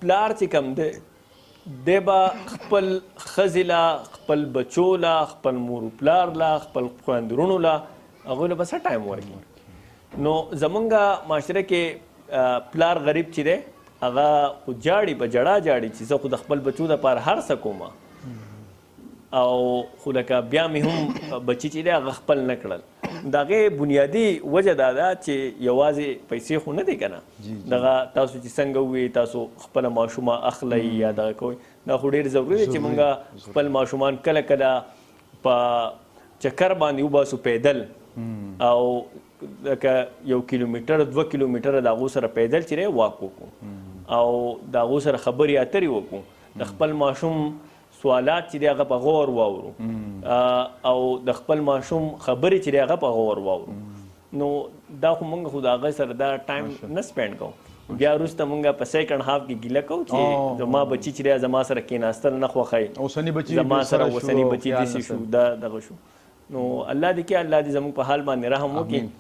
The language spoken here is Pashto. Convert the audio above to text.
پلار چې کوم دی به خپل ښځې له خپل بچو له خپل مور پلار له خپل خویندرونو له هغوی له به څه ټایم ورکړي. نو زمونږ معاشره کې پلار غریب چې دی هغه خو جاړي په جړا جاړي چې زه خو د خپل بچو دپاره هر څه کوم او خو لکه بیا مې هم بچي چې دی هغه خپل نه کړل. د هغې بنیادي وجه دا ده چې یوازې پیسې خو نه دی که نه دغه تاسو چې څنګه ووایي تاسو خپله ماشومه اخلئ یا دغه کوئ دا خو ډېر ضروري دی چې مونږ خپل ماشومان کله کله په چکر باندې وباسو پیدل او لکه 1 کیلومتر 2 کیلومتره د هغو سره پیدل چې دی واک وکړو او د هغو سره خبرې اترې وکړو د خپل ماشوم سوالات چې دی هغه په غور واورو او د خپل ماشوم خبرې چې دی هغه په غور واورو. نو دا خو مونږ خو د هغه سره دا ټایم نه سپینډ کوو. بیا وروسته مونږ په سیکنډ هاف کې ګیله کوو چې زما بچي چې دی زما سره کېناستل نه خوښوي زما سره اوسني بچي داسې شو دا دغه شو. نو الله دې کې الله دې زموږ په حال باندې رحم وکړي